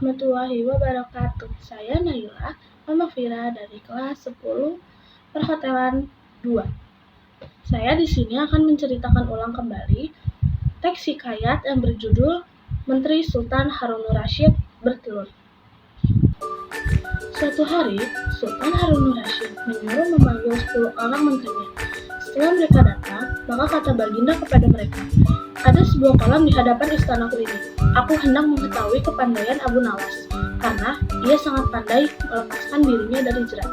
warahmatullahi wabarakatuh. Saya Naila Amafira dari kelas 10 Perhotelan 2. Saya di sini akan menceritakan ulang kembali teks hikayat yang berjudul Menteri Sultan Harun Ar-Rasyid bertelur. Suatu hari, Sultan Harun Ar-Rasyid menyuruh memanggil 10 orang menterinya. Setelah mereka datang, maka kata Baginda kepada mereka, "Ada sebuah kolam di hadapan istanaku ini. Aku hendak mengetahui kepandaian Abu Nawas, karena ia sangat pandai melepaskan dirinya dari jerat."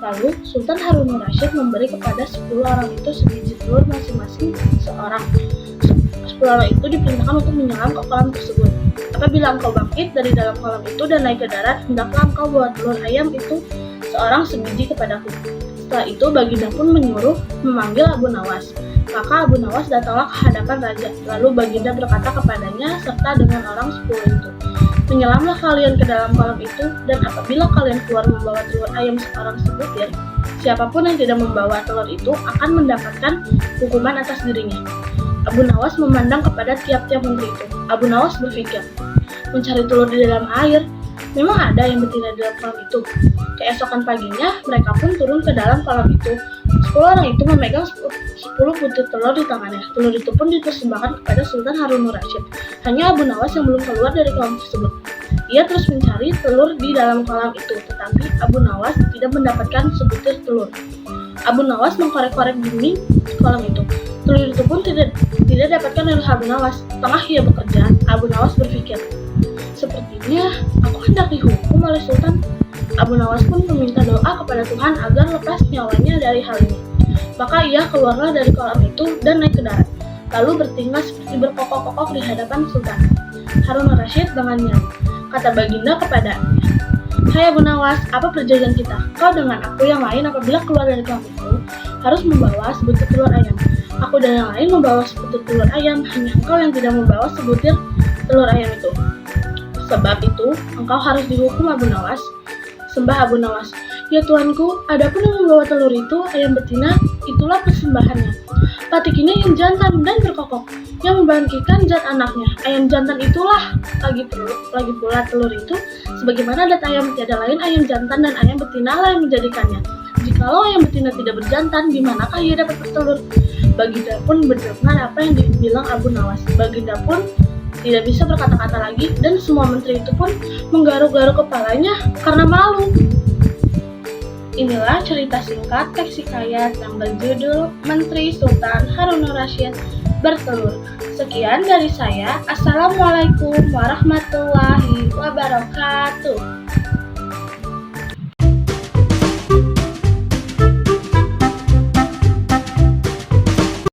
Lalu Sultan Harun Ar-Rasyid memberi kepada 10 orang itu sebiji telur masing-masing seorang. 10 orang itu diperintahkan untuk menyelam ke kolam tersebut. "Apabila engkau bangkit dari dalam kolam itu dan naik ke darat, hendaklah engkau bawa telur ayam itu seorang sebiji kepadaku." Setelah itu Baginda pun menyuruh memanggil Abu Nawas. Maka Abu Nawas datanglah ke hadapan raja. Lalu Baginda berkata kepadanya serta dengan orang 10 itu, "Menyelamlah kalian ke dalam kolam itu, dan apabila kalian keluar membawa telur ayam seorang sebutir, siapapun yang tidak membawa telur itu akan mendapatkan hukuman atas dirinya." Abu Nawas memandang kepada tiap-tiap menteri itu. Abu Nawas berpikir, mencari telur di dalam air, memang ada yang betina di dalam kolam itu. Keesokan paginya, mereka pun turun ke dalam kolam itu. 10 orang itu memegang 10 butir telur di tangannya. Telur itu pun dipersembahkan kepada Sultan Harun Ar-Rasyid. Hanya Abu Nawas yang belum keluar dari kolam tersebut. Ia terus mencari telur di dalam kolam itu, tetapi Abu Nawas tidak mendapatkan sebutir telur. Abu Nawas mengkorek-korek dinding kolam itu. Telur itu pun tidak dapatkan oleh Abu Nawas. Tengah ia bekerja, Abu Nawas berpikir, "Sepertinya aku hendak dihukum oleh Sultan." Abu Nawas pun meminta doa kepada Tuhan agar lepas nyawanya dari hal ini. Maka ia keluarlah dari kolam itu dan naik ke darat, lalu bertingkah seperti berkokok-kokok di hadapan Sultan Harun Ar-Rasyid dengan nyaring. Kata Baginda kepadanya, "Hai Abu Nawas, apa perjanjian kita? Kau dengan aku yang lain apabila keluar dari kolam itu harus membawa sebutir telur ayam. Aku dan yang lain membawa sebutir telur ayam, hanya engkau yang tidak membawa sebutir telur ayam itu. Sebab itu, engkau harus dihukum Abu Nawas." Sembah Abu Nawas, "Ya Tuanku, adapun yang membawa telur itu ayam betina, itulah persembahannya. Patik ini ayam jantan dan berkokok, yang membangkitkan zat anaknya. Ayam jantan itulah lagi pula telur itu, sebagaimana adat ayam tiada lain ayam jantan dan ayam betina lah yang menjadikannya. Jikalau ayam betina tidak berjantan, dimanakah ia dapat bertelur?" Baginda pun mendengar apa yang dibilang Abu Nawas. Baginda pun tidak bisa berkata-kata lagi, dan semua menteri itu pun menggaruk-garuk kepalanya karena malu. Inilah cerita singkat teks hikayat yang berjudul Menteri Sultan Harun Ar-Rasyid bertelur. Sekian dari saya. Assalamualaikum warahmatullahi wabarakatuh.